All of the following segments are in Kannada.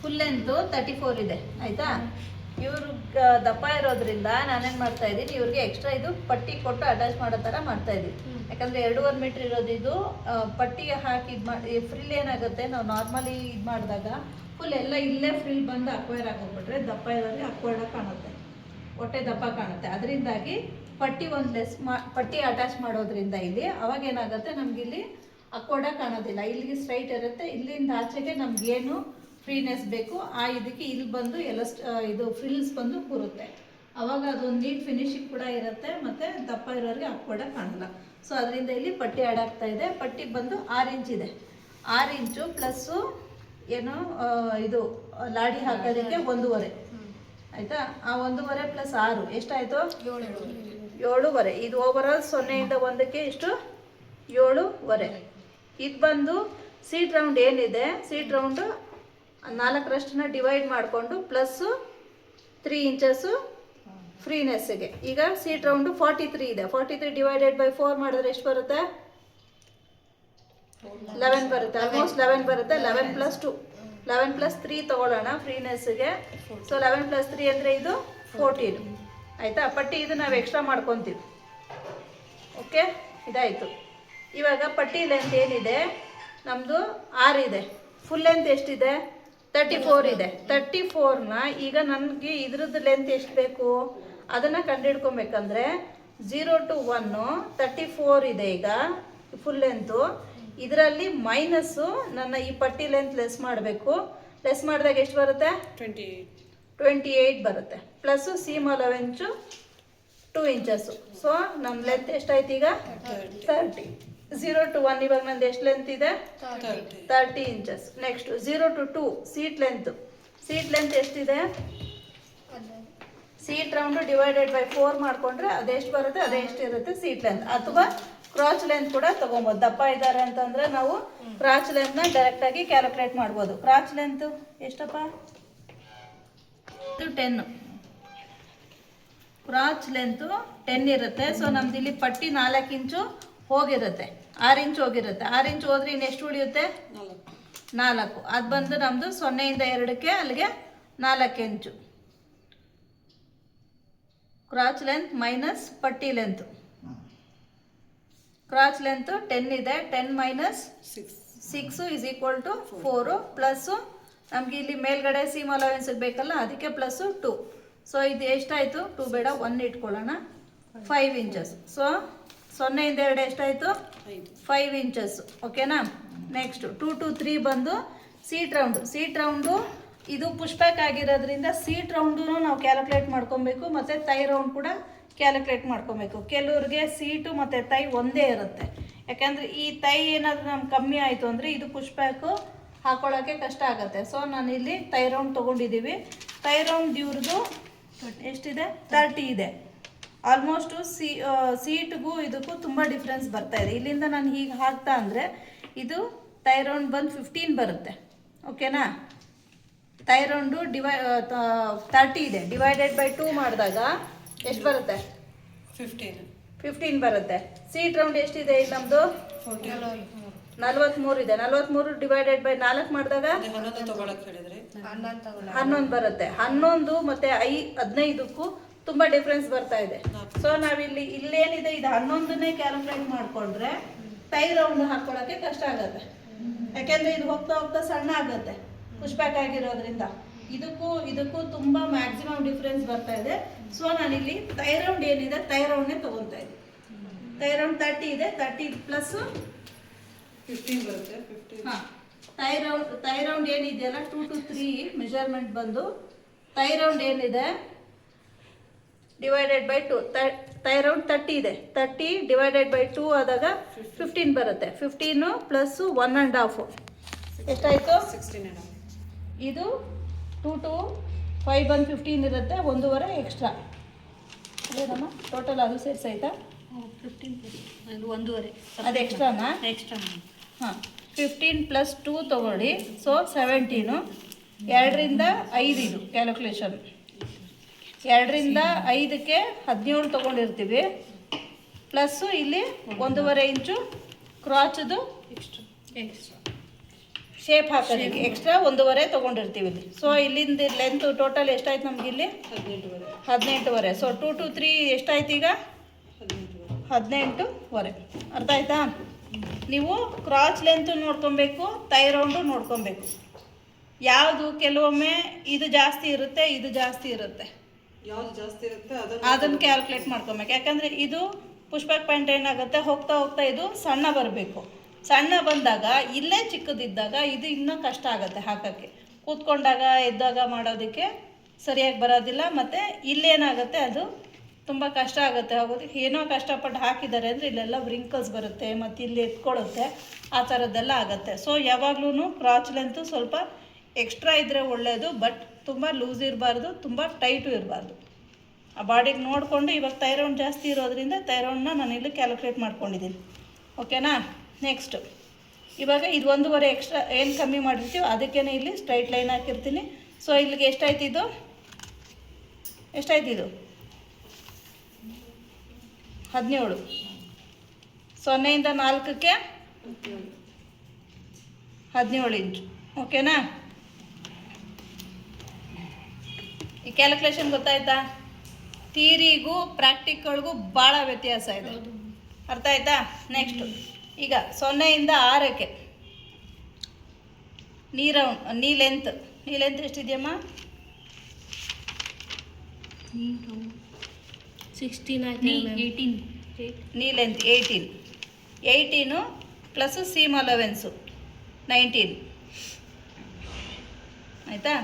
ಫುಲ್ ಲೆಂತು 34 ಇದೆ ಆಯಿತಾ. ಇವ್ರು ದಪ್ಪ ಇರೋದ್ರಿಂದ ನಾನೇನು ಮಾಡ್ತಾ ಇದ್ದೀನಿ, ಇವ್ರಿಗೆ ಎಕ್ಸ್ಟ್ರಾ ಇದು ಪಟ್ಟಿ ಕೊಟ್ಟು ಅಟ್ಯಾಚ್ ಮಾಡೋ ಥರ ಮಾಡ್ತಾ ಇದ್ದೀನಿ. ಯಾಕಂದರೆ 2.5 ಮೀಟ್ರ್ ಇರೋದು ಇದು ಪಟ್ಟಿಗೆ ಹಾಕಿ ಇದು ಮಾಡಿ ಫ್ರಿಲ್ ಏನಾಗುತ್ತೆ, ನಾವು ನಾರ್ಮಲಿ ಇದು ಮಾಡಿದಾಗ ಫುಲ್ ಎಲ್ಲ ಇಲ್ಲೇ ಫ್ರಿಲ್ ಬಂದು ಅಕ್ವೈರ್ ಆಗೋಗ್ಬಿಟ್ರೆ ದಪ್ಪ ಇರೋರಿಗೆ ಅಕ್ವೈರ್ ಕಾಣುತ್ತೆ, ಹೊಟ್ಟೆ ದಪ್ಪ ಕಾಣುತ್ತೆ. ಅದರಿಂದಾಗಿ ಪಟ್ಟಿ ಒಂದು ಪಟ್ಟಿ ಅಟ್ಯಾಚ್ ಮಾಡೋದ್ರಿಂದ ಇಲ್ಲಿ ಅವಾಗ ಏನಾಗುತ್ತೆ, ನಮಗಿಲ್ಲಿ ಅಕ್ಕೋಡ ಕಾಣೋದಿಲ್ಲ, ಇಲ್ಲಿಗೆ ಸ್ಟ್ರೈಟ್ ಇರುತ್ತೆ. ಇಲ್ಲಿಂದ ಆಚೆಗೆ ನಮಗೇನು ಫ್ರೀನೆಸ್ ಬೇಕು ಆ ಇದಕ್ಕೆ ಇಲ್ಲಿ ಬಂದು ಎಲ್ಲ ಇದು ಫ್ರಿಲ್ಸ್ ಬಂದು ಕೂರುತ್ತೆ. ಅವಾಗ ಅದೊಂದು ನೀಟ್ ಫಿನಿಶಿಂಗ್ ಕೂಡ ಇರುತ್ತೆ, ಮತ್ತು ದಪ್ಪ ಇರೋರಿಗೆ ಅಕ್ಕೋಡ ಕಾಣಲ್ಲ. ಸೊ ಅದರಿಂದ ಇಲ್ಲಿ ಪಟ್ಟಿ ಆ್ಯಡ್ ಆಗ್ತಾ ಇದೆ. ಪಟ್ಟಿ ಬಂದು 6 ಇಂಚ್ ಇದೆ. 6 ಇಂಚು ಪ್ಲಸ್ಸು ಏನು ಇದು ಲಾಡಿ ಹಾಕೋದಕ್ಕೆ 1.5 ಆಯಿತಾ. ಆ 1.5 ಪ್ಲಸ್ 6 ಎಷ್ಟಾಯಿತು? 7.5. ಇದು ಓವರಾಲ್ 0ಇಂದ 1ಕ್ಕೆ ಇಷ್ಟು 7.5. ಇದು ಬಂದು ಸೀಟ್ ರೌಂಡ್ ಏನಿದೆ, ಸೀಟ್ ರೌಂಡು 4ರಷ್ಟನ್ನ ಡಿವೈಡ್ ಮಾಡಿಕೊಂಡು ಪ್ಲಸ್ಸು 3 ಇಂಚಸ್ಸು ಫ್ರೀನೆಸ್ಸಿಗೆ. ಈಗ ಸೀಟ್ ರೌಂಡು 43 ಇದೆ. 43 ಡಿವೈಡೆಡ್ ಬೈ 4 ಮಾಡಿದ್ರೆ ಎಷ್ಟು ಬರುತ್ತೆ? 11 ಬರುತ್ತೆ. ಆಲ್ಮೋಸ್ಟ್ 11 ಬರುತ್ತೆ. 11 ಪ್ಲಸ್ 2, 11 ಪ್ಲಸ್ 3 ತೊಗೊಳ್ಳೋಣ ಫ್ರೀನೆಸ್ಸಿಗೆ. ಸೊ 11 ಪ್ಲಸ್ 3 ಅಂದರೆ ಇದು 14 ಆಯಿತಾ. ಪಟ್ಟಿ ಇದು ನಾವು ಎಕ್ಸ್ಟ್ರಾ ಮಾಡ್ಕೊತೀವಿ. ಓಕೆ, ಇದಾಯಿತು. ಇವಾಗ ಪಟ್ಟಿ ಲೆಂತ್ ಏನಿದೆ ನಮ್ಮದು 6 ಇದೆ. ಫುಲ್ ಲೆಂತ್ ಎಷ್ಟಿದೆ? 34 ಇದೆ. 34ನ ಈಗ ನನಗೆ ಇದ್ರದ್ದು ಲೆಂತ್ ಎಷ್ಟು ಬೇಕು ಅದನ್ನು ಕಂಡುಹಿಡ್ಕೊಬೇಕಂದ್ರೆ 0 to 1 34 ಇದೆ. ಈಗ ಫುಲ್ ಲೆಂತು ಇದರಲ್ಲಿ ಮೈನಸ್ಸು ನನ್ನ ಈ ಪಟ್ಟಿ ಲೆಂತ್ ಲೆಸ್ ಮಾಡಬೇಕು. ಲೆಸ್ ಮಾಡಿದಾಗ ಎಷ್ಟು ಬರುತ್ತೆ? 28 ಬರುತ್ತೆ. Plus seam allowance 2 inches. So ನಮ್ಮ ಲೆಂತ್ ಎಷ್ಟಾಯ್ತು ಈಗ? 30. 0 to 1 ಇವಾಗ ನಂದು ಎಷ್ಟು ಲೆಂತ್ ಇದೆ? 30 inches. Next 0 to 2 seat length. Seat length ಎಷ್ಟಿದೆ? ಸೀಟ್ ರೌಂಡು ಡಿವೈಡೆಡ್ ಬೈ 4 ಮಾಡಿಕೊಂಡ್ರೆ ಅದೆಷ್ಟು ಬರುತ್ತೆ ಅದೇ ಎಷ್ಟು ಇರುತ್ತೆ ಸೀಟ್ ಲೆಂತ್. ಅಥವಾ ಕ್ರಾಚ್ ಲೆಂತ್ ಕೂಡ ತೊಗೊಬೋದು. ದಪ್ಪ ಇದ್ದಾರೆ ಅಂತಂದರೆ ನಾವು ಕ್ರಾಚ್ ಲೆಂತ್ನ ಡೈರೆಕ್ಟಾಗಿ ಕ್ಯಾಲ್ಕುಲೇಟ್ ಮಾಡ್ಬೋದು. ಕ್ರಾಚ್ ಲೆಂತು ಎಷ್ಟಪ್ಪ? 10. ಕ್ರಾಚ್ ಲೆಂತು 10 ಇರುತ್ತೆ. ಸೊ ನಮ್ದು ಇಲ್ಲಿ ಪಟ್ಟಿ 4 ಇಂಚು ಹೋಗಿರುತ್ತೆ, 6 ಇಂಚ್ ಹೋಗಿರುತ್ತೆ. 6 ಇಂಚ್ ಹೋದ್ರೆ ಇನ್ನು ಎಷ್ಟು ಉಳಿಯುತ್ತೆ? 4. ಅದು ಬಂದು ನಮ್ಮದು 0ಇಂದ 2ಕ್ಕೆ ಅಲ್ಲಿಗೆ 4 ಇಂಚು. ಕ್ರಾಚ್ ಲೆಂತ್ ಮೈನಸ್ ಪಟ್ಟಿ ಲೆಂತು. ಕ್ರಾಚ್ ಲೆಂತು 10 ಇದೆ. 10 minus 6 is equal to 4 plus ನಮಗೆ ಇಲ್ಲಿ ಮೇಲ್ಗಡೆ ಸೀಮ್ ಅಲವೆನ್ಸ್ ಬೇಕಲ್ಲ ಅದಕ್ಕೆ ಪ್ಲಸ್ಸು 2. ಸೊ ಇದು ಎಷ್ಟಾಯಿತು? 2 ಬೇಡ 1 ಇಟ್ಕೊಳ್ಳೋಣ. 5 ಇಂಚಸ್. ಸೊ 0ಇಂದ 2 ಎಷ್ಟಾಯಿತು? 5 ಇಂಚಸ್. ಓಕೆನಾ. ನೆಕ್ಸ್ಟ್ 2 to 3 ಬಂದು ಸೀಟ್ ರೌಂಡು. ಸೀಟ್ ರೌಂಡು ಇದು ಪುಷ್ ಬ್ಯಾಕ್ ಆಗಿರೋದ್ರಿಂದ ಸೀಟ್ ರೌಂಡು ನಾವು ಕ್ಯಾಲ್ಕುಲೇಟ್ ಮಾಡ್ಕೊಬೇಕು, ಮತ್ತು ತೈ ರೌಂಡ್ ಕೂಡ ಕ್ಯಾಲ್ಕುಲೇಟ್ ಮಾಡ್ಕೊಬೇಕು. ಕೆಲವ್ರಿಗೆ ಸೀಟು ಮತ್ತು ತೈ ಒಂದೇ ಇರುತ್ತೆ. ಯಾಕಂದರೆ ಈ ತೈ ಏನಾದರೂ ನಮ್ಗೆ ಕಮ್ಮಿ ಆಯಿತು ಅಂದರೆ ಇದು ಪುಷ್ ಬ್ಯಾಕು ಹಾಕೊಳ್ಳೋಕ್ಕೆ ಕಷ್ಟ ಆಗುತ್ತೆ. ಸೊ ನಾನಿಲ್ಲಿ ತೈ ರೌಂಡ್ ತೊಗೊಂಡಿದ್ದೀವಿ. ತೈ ರೌಂಡ್ ಇವ್ರದ್ದು ಎಷ್ಟಿದೆ? 30 ಇದೆ. ಆಲ್ಮೋಸ್ಟು ಸೀಟ್ಗೂ ಇದಕ್ಕೂ ತುಂಬ ಡಿಫ್ರೆನ್ಸ್ ಬರ್ತಾಯಿದೆ. ಇಲ್ಲಿಂದ ನಾನು ಹೀಗೆ ಹಾಕ್ತಾ ಅಂದರೆ ಇದು ತೈ ರೌಂಡ್ ಬಂದು 15 ಬರುತ್ತೆ. ಓಕೆನಾ. ತೈ ರೌಂಡು 30 ಇದೆ. ಡಿವೈಡೆಡ್ ಬೈ 2 ಮಾಡಿದಾಗ ಎಷ್ಟು ಬರುತ್ತೆ? 15 ಬರುತ್ತೆ. ಸೀಟ್ ರೌಂಡ್ ಎಷ್ಟಿದೆ ಇಲ್ಲಿ ನಮ್ಮದು? 43 ಇದೆ. 43 ಡಿವೈಡೆಡ್ ಬೈ 4 ಮಾಡಿದಾಗ 11 ಬರುತ್ತೆ. 11 ಮತ್ತು 15ಕ್ಕೂ ತುಂಬ ಡಿಫ್ರೆನ್ಸ್ ಬರ್ತಾ ಇದೆ. ಸೊ ನಾವಿಲ್ಲಿ ಇಲ್ಲೇನಿದೆ ಇದು 11ನೇ ಕ್ಯಾಲ್ಕುಲೇಟ್ ಮಾಡಿಕೊಂಡ್ರೆ ತೈ ರೌಂಡ್ ಹಾಕ್ಕೊಳ್ಳೋಕ್ಕೆ ಕಷ್ಟ ಆಗುತ್ತೆ. ಯಾಕೆಂದರೆ ಇದು ಹೋಗ್ತಾ ಹೋಗ್ತಾ ಸಣ್ಣ ಆಗುತ್ತೆ ಪುಷ್ ಬ್ಯಾಕ್ ಆಗಿರೋದ್ರಿಂದ. ಇದಕ್ಕೂ ತುಂಬ ಮ್ಯಾಕ್ಸಿಮಮ್ ಡಿಫ್ರೆನ್ಸ್ ಬರ್ತಾ ಇದೆ. ಸೊ ನಾನಿಲ್ಲಿ ತೈ ರೌಂಡ್ ಏನಿದೆ ತೈ ರೌಂಡ್ನೇ ತೊಗೊತಾ ಇದ್ದೀನಿ. ತೈ ರೌಂಡ್ 30 ಇದೆ. 30 ಪ್ಲಸ್ಸು 15 ಬರುತ್ತೆ. 15. ಹಾಂ. ತೈ ರೌಂಡ್ ಏನಿದೆಯಲ್ಲ 2 to 3 ಮೆಜರ್ಮೆಂಟ್ ಬಂದು ತೈ ರೌಂಡ್ ಏನಿದೆ ಡಿವೈಡೆಡ್ ಬೈ 2. ತೈ ರೌಂಡ್ 30 ಇದೆ. 30 ಡಿವೈಡೆಡ್ ಬೈ 2 ಆದಾಗ 15 ಬರುತ್ತೆ. 15 ಪ್ಲಸ್ಸು 1.5 ಎಷ್ಟಾಯಿತು? 16.5. ಇದು 2 to 5 ಬಂದು 15 ಇರುತ್ತೆ. 1.5 ಎಕ್ಸ್ಟ್ರಾ ಅದೇನಮ್ಮ ಟೋಟಲ್ ಅದು ಸೇರಿಸಾಯ್ತಾ? 15 1.5 ಅದು ಎಕ್ಸ್ಟ್ರಾನಾ? ಎಕ್ಸ್ಟ್ರಾ. ಹಾಂ. 15 ಪ್ಲಸ್ 2 ತೊಗೊಳ್ಳಿ. ಸೊ 17. 2ರಿಂದ 5 ಇದು ಕ್ಯಾಲ್ಕುಲೇಷನ್. 2ರಿಂದ 5ಕ್ಕೆ 17 ತೊಗೊಂಡಿರ್ತೀವಿ. ಪ್ಲಸ್ಸು ಇಲ್ಲಿ 1.5 ಇಂಚು ಕ್ರಾಚದು ಎಕ್ಸ್ಟ್ರಾ. ಶೇಪ್ ಹಾಕೋದಕ್ಕೆ ಎಕ್ಸ್ಟ್ರಾ 1.5 ತೊಗೊಂಡಿರ್ತೀವಿ ಇಲ್ಲಿ. ಸೊ ಇಲ್ಲಿಂದ ಲೆಂತ್ ಟೋಟಲ್ ಎಷ್ಟಾಯ್ತು ನಮ್ಗೆ ಇಲ್ಲಿ? 18.5. ಸೊ 2 to 3 ಎಷ್ಟಾಯ್ತು ಈಗ? 18.5. ಅರ್ಥ ಆಯ್ತಾ? ನೀವು ಕ್ರಾಚ್ ಲೆಂತು ನೋಡ್ಕೊಬೇಕು, ತೈ ರೌಂಡು ನೋಡ್ಕೊಬೇಕು. ಯಾವುದು ಕೆಲವೊಮ್ಮೆ ಇದು ಜಾಸ್ತಿ ಇರುತ್ತೆ, ಇದು ಜಾಸ್ತಿ ಇರುತ್ತೆ, ಯಾವ್ದು ಜಾಸ್ತಿ ಇರುತ್ತೆ ಅದನ್ನು ಕ್ಯಾಲ್ಕುಲೇಟ್ ಮಾಡ್ಕೊಬೇಕು. ಯಾಕಂದರೆ ಇದು ಪುಷ್ಪಕ್ ಪ್ಯಾಂಟ್ ಏನಾಗುತ್ತೆ, ಹೋಗ್ತಾ ಹೋಗ್ತಾ ಇದು ಸಣ್ಣ ಬರಬೇಕು. ಸಣ್ಣ ಬಂದಾಗ ಇಲ್ಲೇ ಚಿಕ್ಕದಿದ್ದಾಗ ಇದು ಇನ್ನೂ ಕಷ್ಟ ಆಗುತ್ತೆ ಹಾಕೋಕ್ಕೆ. ಕೂತ್ಕೊಂಡಾಗ ಎದ್ದಾಗ ಮಾಡೋದಕ್ಕೆ ಸರಿಯಾಗಿ ಬರೋದಿಲ್ಲ. ಮತ್ತು ಇಲ್ಲೇನಾಗುತ್ತೆ ಅದು ತುಂಬ ಕಷ್ಟ ಆಗುತ್ತೆ ಹೋಗೋದಕ್ಕೆ. ಏನೋ ಕಷ್ಟಪಟ್ಟು ಹಾಕಿದ್ದಾರೆ ಅಂದರೆ ಇಲ್ಲೆಲ್ಲ ವ್ರಿಂಕಲ್ಸ್ ಬರುತ್ತೆ ಮತ್ತು ಇಲ್ಲಿ ಎತ್ಕೊಳ್ಳುತ್ತೆ, ಆ ಥರದ್ದೆಲ್ಲ ಆಗುತ್ತೆ. ಸೊ ಯಾವಾಗಲೂ ಕ್ರಾಚ್ ಲೆಂತು ಸ್ವಲ್ಪ ಎಕ್ಸ್ಟ್ರಾ ಇದ್ದರೆ ಒಳ್ಳೆಯದು. ಬಟ್ ತುಂಬ ಲೂಸ್ ಇರಬಾರ್ದು, ತುಂಬ ಟೈಟು ಇರಬಾರ್ದು. ಆ ಬಾಡಿಗೆ ನೋಡಿಕೊಂಡು ಇವಾಗ ತೈ ರೌಂಡ್ ಜಾಸ್ತಿ ಇರೋದ್ರಿಂದ ತೈ ರೌಂಡನ್ನ ನಾನು ಇಲ್ಲಿ ಕ್ಯಾಲ್ಕುಲೇಟ್ ಮಾಡ್ಕೊಂಡಿದ್ದೀನಿ. ಓಕೆನಾ? ನೆಕ್ಸ್ಟು ಇವಾಗ ಇದು 1.5 ಎಕ್ಸ್ಟ್ರಾ ಏನು ಕಮ್ಮಿ ಮಾಡಿರ್ತೀವೋ ಅದಕ್ಕೇ ಇಲ್ಲಿ ಸ್ಟ್ರೈಟ್ ಲೈನ್ ಹಾಕಿರ್ತೀನಿ. ಸೊ ಇಲ್ಲಿಗೆ ಎಷ್ಟಾಯ್ತು ಇದು? 17. 0ಇಂದ 4ಕ್ಕೆ 17 ಇಂಚು. ಓಕೆನಾ? ಈ ಕ್ಯಾಲ್ಕುಲೇಷನ್ ಗೊತ್ತಾಯ್ತಾ? ಥಿಯರಿಗೂ ಪ್ರಾಕ್ಟಿಕಲ್ಗೂ ಭಾಳ ವ್ಯತ್ಯಾಸ ಇದೆ. ಅರ್ಥ ಆಯ್ತಾ? ನೆಕ್ಸ್ಟು ಈಗ 0ಇಂದ 6ಕ್ಕೆ ನೀ ಲೆಂತ್ ಎಷ್ಟಿದೆಯಮ್ಮ? 18 ನೀ ಲೆಂತ್ 18 ಪ್ಲಸ್ ಸೀಮ್ ಅಲವೆನ್ಸು 19. ಆಯಿತಾ?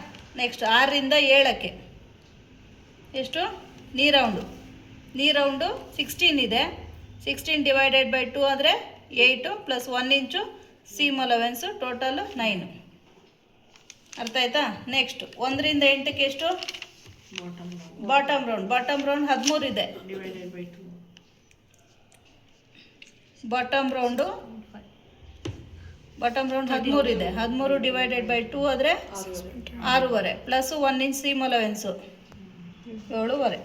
ನೆಕ್ಸ್ಟ್ 6ರಿಂದ 7ಕ್ಕೆ ಎಷ್ಟು? ನೀ ರೌಂಡು 16 ಇದೆ. 16 ಡಿವೈಡೆಡ್ ಬೈ 2 ಆದರೆ 8 ಪ್ಲಸ್ 1 ಇಂಚು ಸೀಮ್ ಅಲವೆನ್ಸು ಟೋಟಲ್ 9. ಅರ್ಥ ಆಯ್ತಾ? ನೆಕ್ಸ್ಟ್ 1ರಿಂದ 8ಕ್ಕೆ ಎಷ್ಟು? ಬಾಟಮ್ ರೌಂಡ್ 13 ಇದೆ. ಬಾಟಮ್ ರೌಂಡ್ 13 ಇದೆ. 13 ಡಿವೈಡೆಡ್ ಬೈ 2 ಆದರೆ 6.5 ಪ್ಲಸ್ 1 ಇಂಚ್ ಸೀಮ್ ಅಲವೆನ್ಸು 7.5.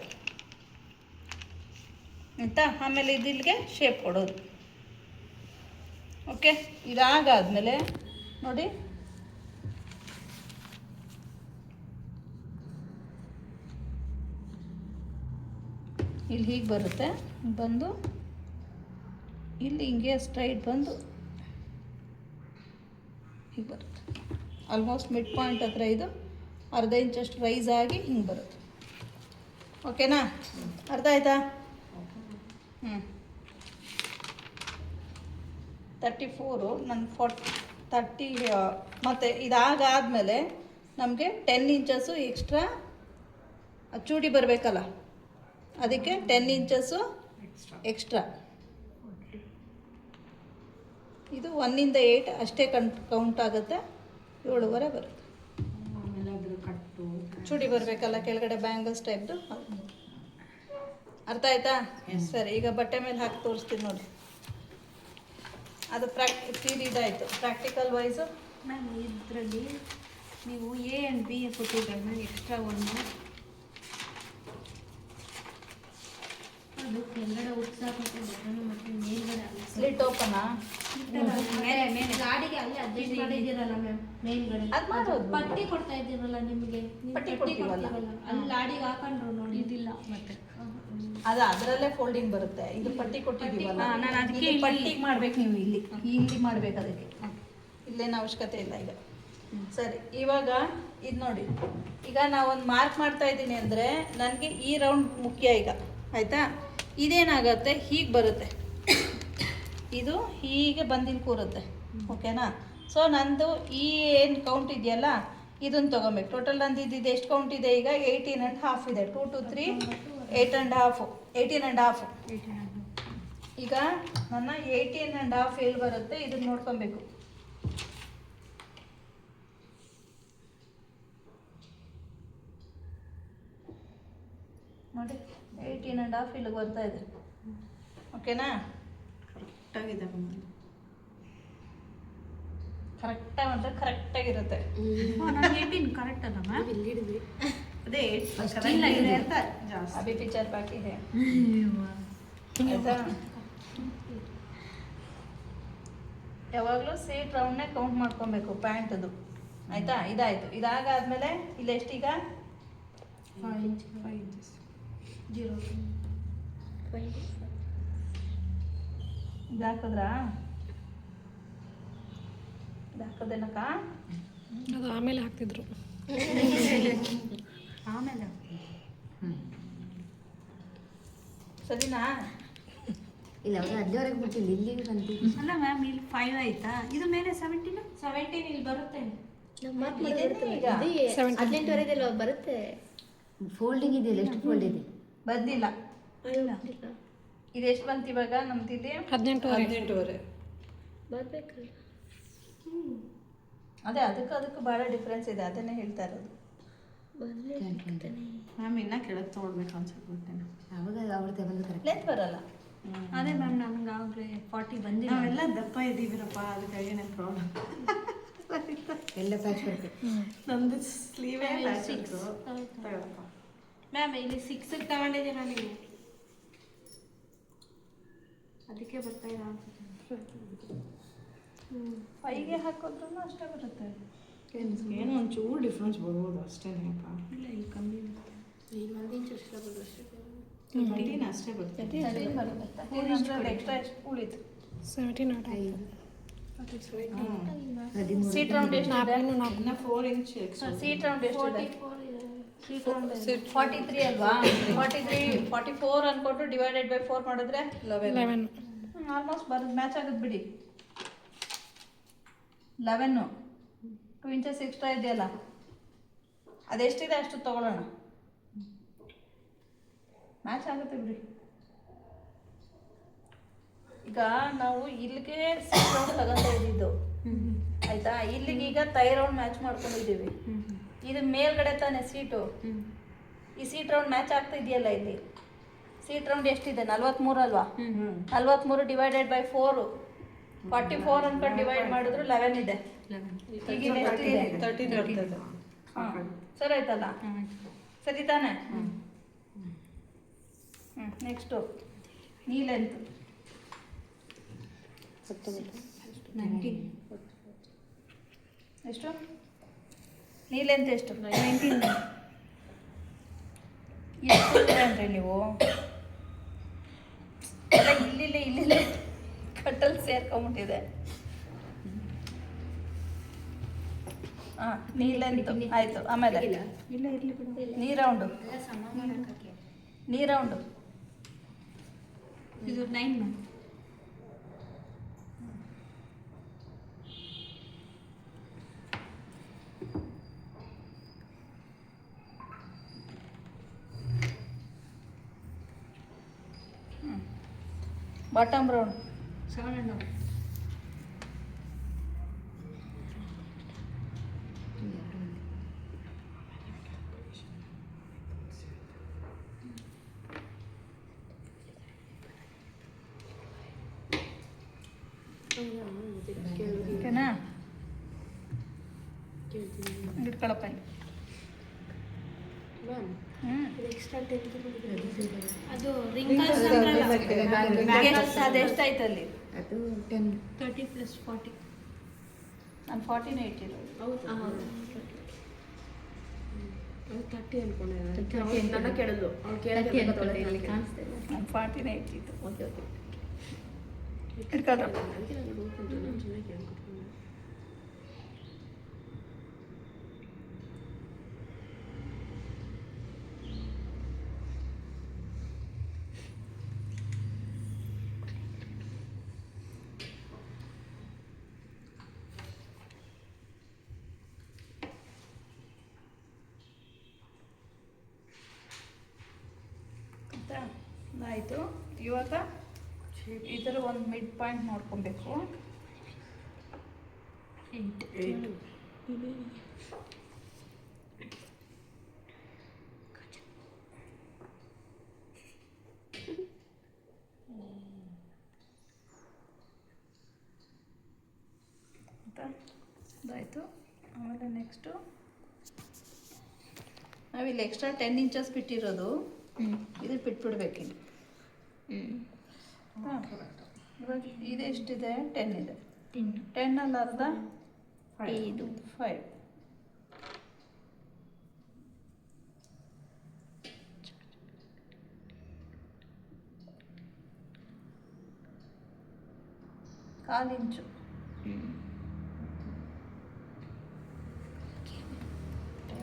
ಆಯಿತಾ? ಆಮೇಲೆ ಇದಿಲ್ಲಿಗೆ ಶೇಪ್ ಕೊಡೋದು. ಓಕೆ, ಇದಾಗಾದ್ಮೇಲೆ ನೋಡಿ ಇಲ್ಲಿ ಹೀಗೆ ಬರುತ್ತೆ. ಬಂದು ಇಲ್ಲಿ ಹಿಂಗೆ ಸ್ಟ್ರೈಟ್ ಬಂದು ಹೀಗೆ ಬರುತ್ತೆ. ಆಲ್ಮೋಸ್ಟ್ ಮಿಡ್ ಪಾಯಿಂಟ್ ಹತ್ರ ಇದು ಅರ್ಧ ಇಂಚಷ್ಟು ರೈಸ್ ಆಗಿ ಹಿಂಗೆ ಬರುತ್ತೆ. ಓಕೆನಾ? ಅರ್ಥ ಆಯ್ತಾ? 34 ನನ್ನ 30 ಮತ್ತು ಇದಾಗಾದಮೇಲೆ ನಮಗೆ 10 ಇಂಚಸ್ಸು ಎಕ್ಸ್ಟ್ರಾ ಚೂಡಿ ಬರಬೇಕಲ್ಲ, ಅದಕ್ಕೆ 10 ಇಂಚಸ್ಸು ಎಕ್ಸ್ಟ್ರಾ. ಇದು 1ಇಂದ 8 ಅಷ್ಟೇ ಕೌಂಟ್ ಆಗುತ್ತೆ. 7.5 ಬರುತ್ತೆ. ಚೂಡಿ ಬರಬೇಕಲ್ಲ ಕೆಳಗಡೆ ಬ್ಯಾಂಗಲ್ಸ್ ಟೈಪ್ದು. ಅರ್ಥ ಆಯ್ತಾ? ಸರಿ, ಈಗ ಬಟ್ಟೆ ಮೇಲೆ ಹಾಕಿ ತೋರಿಸ್ತೀನಿ ನೋಡಿ. ಅದು ಇದಾಯಿತು. ಪ್ರಾಕ್ಟಿಕಲ್ ವೈಸು ಮ್ಯಾಮ್ ಇದರಲ್ಲಿ ನೀವು A and B ಕೊಟ್ಟಿದ್ದಾರೆ ಮ್ಯಾಮ್, ಎಕ್ಸ್ಟ್ರಾ 1 ಅದು ಕೆಳಗಡೆ ಉತ್ಸಾಹಕ್ಕೆ ಬರೋಣ ಮತ್ತು ಮೇಲ್ಗಡೆ ಸ್ಲಿಟ್ ಓಪನಾ? ಮೇಲೆ ಗಾಡಿಗೆ ಅಲ್ಲಿ ಅಡ್ಜಸ್ಟ್ ಮಾಡಿದ್ದೀರಲ್ಲ ಮ್ಯಾಮ್, ಮೇಲ್ಗಡೆ ಅದು ಮಾಡೋದು. ಪಟ್ಟಿ ಕೊಡ್ತಾ ಇದ್ದೀರಲ್ಲ ನಿಮಗೆ, ಪಟ್ಟಿ ಕೊಡ್ತೀವಲ್ಲ. ಅಲ್ಲಿ ಗಾಡಿಗೆ ಹಾಕೊಂಡ್ರು ನೋಡಿ. ಇದಿಲ್ಲ ಮತ್ತೆ ಅದು ಅದರಲ್ಲೇ ಫೋಲ್ಡಿಂಗ್ ಬರುತ್ತೆ. ಇದು ಪಟ್ಟಿ ಕೊಟ್ಟಿದ್ದೀವಲ್ಲ, ನಾನು ಅದಕ್ಕೆ ಇದು ಪಟ್ಟಿಗೆ ಮಾಡ್ಬೇಕು. ನೀವು ಇಲ್ಲಿ ಮಾಡ್ಬೇಕು. ಅದಕ್ಕೆ ಇಲ್ಲೇನು ಅವಶ್ಯಕತೆ ಇಲ್ಲ ಈಗ. ಸರಿ, ಇವಾಗ ಇದು ನೋಡಿ. ಈಗ ನಾವೊಂದು ಮಾರ್ಕ್ ಮಾಡ್ತಾ ಇದ್ದೀನಿ ಅಂದರೆ ನನಗೆ ಈ ರೌಂಡ್ ಮುಖ್ಯ ಈಗ. ಆಯಿತಾ? ಇದೇನಾಗುತ್ತೆ, ಹೀಗೆ ಬರುತ್ತೆ. ಇದು ಹೀಗೆ ಬಂದಿಲ್ಲಿ ಕೂರುತ್ತೆ. ಓಕೆನಾ? ಸೊ ನಂದು ಈ ಏನು ಕೌಂಟ್ ಇದೆಯಲ್ಲ ಇದನ್ನು ತೊಗೊಬೇಕು. ಟೋಟಲ್ ನಂದು ಇದು ಎಷ್ಟು ಕೌಂಟ್ ಇದೆ ಈಗ? 18.5 ಇದೆ. 2 to 3 8.5 18.5. ಈಗ ನನ್ನ 18.5 ಎಲ್ಲಿ ಬರುತ್ತೆ ಇದನ್ನು ನೋಡ್ಕೊಬೇಕು. ನೋಡಿ 18.5 ಇಲ್ಲಿಗೆ ಬರ್ತಾ ಇದೆ. ಓಕೆನಾ? ಕರೆಕ್ಟಾಗಿದೆ. ಕರೆಕ್ಟಾಗಿ ಅಂದರೆ ಕರೆಕ್ಟಾಗಿರುತ್ತೆ. 18 ಕರೆಕ್ಟ್ ಅಲ್ಲ ಮ್ಯಾಮ್? ಅದೇ ಇಲ್ಲ, ಇದೆ ಅಂತ ಅಭಿ ಪಿಕ್ಚರ್ ಬಾಕಿ ಇದೆ. ಆಯ್ತಾ? ಯಾವಾಗಲೂ ಸೀಟ್ ರೌಂಡ್ನೇ ಕೌಂಟ್ ಮಾಡ್ಕೊಬೇಕು ಪ್ಯಾಂಟದು. ಆಯಿತಾ? ಇದಾಯಿತು. ಇದಾಗಾದ್ಮೇಲೆ ಇಲ್ಲಿ ಎಷ್ಟೀಗ 5 inches 0 ಇದು ಹಾಕಿದ್ರಾ? ಇದು ಹಾಕೋದೇನಕ್ಕ? ಅದು ಆಮೇಲೆ ಹಾಕ್ತಿದ್ರು. ಆಮೇಲೆ ಸರಿನಾ? ಇಲ್ಲ ಅವ್ರು ಅಲ್ಲಿವರೆಗೆ ಬಿಟ್ಟಿಲ್ಲ, ಇಲ್ಲಿಗೆ ಬಂದು ಅಲ್ಲ ಮ್ಯಾಮ್, ಇಲ್ಲಿ 5 ಆಯ್ತಾ? ಇದು ಮೇಲೆ 17 ಇಲ್ಲಿ ಬರುತ್ತೆ. ಈಗ 18ವರೆಗೆ ಬರುತ್ತೆ. ಫೋಲ್ಡಿಂಗ್ ಇದೆಯಲ್ಲ, ಎಷ್ಟು ಫೋಲ್ಡ್ ಇದೆ? ಬಂದಿಲ್ಲ. ಇದು ಎಷ್ಟು ಬಂತು ಇವಾಗ ನಮ್ದಿಲ್ಲಿ? 18ವರೆ. ಅದೇ ಅದಕ್ಕೂ ಭಾಳ ಡಿಫ್ರೆನ್ಸ್ ಇದೆ, ಅದನ್ನೇ ಹೇಳ್ತಾ ಇರೋದು. ಮ್ಯಾಮ್ ಇನ್ನೂ ಕೆಳಗೆ ತೊಗೊಳ್ಬೇಕು ಅನ್ಸುತ್ತೆ. ಅವಾಗ ಅವ್ರದ್ದು ಬಂದು ಕರೆಕ್ಟ್ ಲೆಂತ್ ಬರಲ್ಲ. ಅದೇ ಮ್ಯಾಮ್, ನಮ್ಗೆ ಆವಾಗಲೇ 40 ಬಂದಿಲ್ಲ. ನಾವೆಲ್ಲ ದಪ್ಪ ಇದ್ದೀವಿರಪ್ಪ, ಅದಕ್ಕಾಗಿ ನನ್ನ ಪ್ರಾಬ್ಲಮ್. ಎಲ್ಲ ಪ್ಯಾಚ್ ಬರುತ್ತೆ. ನಮ್ದು ಸ್ಲೀವೇ ತಗೊಳಪ್ಪ. ಮ್ಯಾಮ್ ಇಲ್ಲಿ 6 ತಗೊಂಡಿದ್ದೀರಾ ನೀವು? ಅದಕ್ಕೆ ಬರ್ತಾ ಇಲ್ಲ ಅನ್ಸುತ್ತೆ. 5ಗೆ ಹಾಕಿದ್ರೂ ಅಷ್ಟೇ ಬರುತ್ತೆ. ಏನೋ ಒಂಚೂರು ಡಿಫ್ರೆನ್ಸ್ ಬರ್ಬೋದು ಅಷ್ಟೇನೇಪ್ಪ. ಇಲ್ಲ, ಇಲ್ಲಿ ಕಮ್ಮಿ ಬರುತ್ತೆ. 13 ಅಷ್ಟೇ ಬರ್ತದೆ. ಎಕ್ಸ್ಟ್ರಾ ಎಷ್ಟು ಉಳಿತು? 17 ಆಟ. ಸೀಟ್ ರೌಂಡ್ ಎಷ್ಟಿದೆ? ಇನ್ನು 4 ಇಂಚ್ ಎಕ್ಸ್ಟ್ರಾ. ಸೀಟ್ ರೌಂಡ್ ಎಷ್ಟಿದೆ? 43 ಅಲ್ವಾ? 44 ಅನ್ಕೊಟ್ಟು ಡಿವೈಡೆಡ್ ಬೈ 4 ಮಾಡಿದ್ರೆ 11. ಆಲ್ಮೋಸ್ಟ್ ಬರೋದು ಮ್ಯಾಚ್ ಆಗುತ್ತೆ ಬಿಡಿ. 11 2 ಇಂಚಸ್ ಎಕ್ಸ್ಟ್ರಾ ಇದೆಯಲ್ಲ, ಅದೆಷ್ಟಿದೆ ಅಷ್ಟು ತಗೊಳ್ಳೋಣ, ಮ್ಯಾಚ್ ಆಗುತ್ತೆ ಬಿಡಿ. ಈಗ ನಾವು ಇಲ್ಲಿಗೆ ಸೀಟ್ ರೌಂಡ್ ತಗೊಂತಾ ಇದ್ದಿದ್ದು ಆಯ್ತಾ? ಇಲ್ಲಿಗೆ ಈಗ ತೈ ರೌಂಡ್ ಮ್ಯಾಚ್ ಮಾಡ್ಕೊಂಡಿದ್ದೀವಿ. ಇದು ಮೇಲ್ಗಡೆ ತಾನೆ ಸೀಟು, ಈ ಸೀಟ್ ರೌಂಡ್ ಮ್ಯಾಚ್ ಆಗ್ತಾ ಇದೆಯಲ್ಲ. ಇಲ್ಲಿ ಸೀಟ್ ರೌಂಡ್ ಎಷ್ಟಿದೆ? 43 ಅಲ್ವಾ? 43 ಡಿವೈಡೆಡ್ ಬೈ 4, 44 ಅನ್ಕೊಂಡು ಡಿವೈಡ್ ಮಾಡಿದ್ರು 11 ಇದೆ. ಈಗ ಇಲ್ಲಿ ಎಷ್ಟಿದೆ? 13 ಬರ್ತದೆ. ಹಾಂ, ಸರಿ ಆಯ್ತಲ್ಲ? ಸರಿ ತಾನೆ? ನೆಕ್ಸ್ಟು ನೀ ಲೆಂತ್ 19. ಎಷ್ಟು? ನೀ ಲೆಂತ್ ಎಷ್ಟು? 19. ಎಷ್ಟು ಅಂದರೆ ನೀವು ಎಲ್ಲ ಇಲ್ಲಿಲ್ಲೇ ಕಟ್ಟಲ್ಲಿ ಸೇರ್ಕೊಂಬಿಟ್ಟಿದೆ. ಹಾಂ, ನೀ ಲೆಂತ್ ಆಯಿತು. ಆಮೇಲೆ ಇಲ್ಲ, ಇರಲಿ ಬಿಡು. ನೀ ರೌಂಡು ಇದು 9 ಮ್ಯಾಮ್. Bottom round 7.5. ಓಕೆನಾ? ಇಟ್ಕೊಳಪ್ಪ. ಅದು ರಿಂಕಲ್ಸ್ ಅಂದ್ರಲ್ಲ, ಅದೆಷ್ಟಾಯ್ತು ಅಲ್ಲಿ? ಅದು 10. 30 + 40. ನಾನು 14 ಇಟ್ಟಿರೋದು. ಹೌದಾ? 30 ಅನ್ಕೊಂಡೆ. ನನ್ನ ಕೇಳಿದ್ಲು, ಕಾಣಿಸ್ತಾ ಇಲ್ಲ. ನಾನು 14 ಇಟ್ಟಿದ್ದು. Okay okay. ಇಟ್ಕೊಳ್ರಪ್ಪ. ಆಯಿತು. ಇವಾಗ ಈ ಥರ ಒಂದು ಮಿಡ್ ಪಾಯಿಂಟ್ ನೋಡ್ಕೊಬೇಕು. 8. ಅದಾಯಿತು. ಆಮೇಲೆ ನೆಕ್ಸ್ಟು ನಾವಿಲ್ಲಿ ಎಕ್ಸ್ಟ್ರಾ 10 ಇಂಚಸ್ ಬಿಟ್ಟಿರೋದು, ಇದು ಬಿಟ್ಬಿಡ್ಬೇಕಿನ್ನು. ಇವಾಗ ಇದೆಷ್ಟಿದೆ? 10 ಇದೆ. 10 ಅರ್ಧ 5 5. ಕಾಲು ಇಂಚು.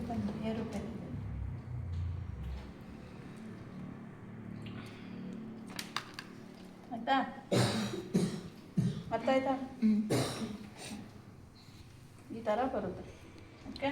ಬನ್ನಿ ಏರುಪೇರು ಇದೆ. ಆಯ್ತಾ? ಅರ್ಥಾಯ್ತಾ? ಈ ಥರ ಬರುತ್ತೆ. ಓಕೆ.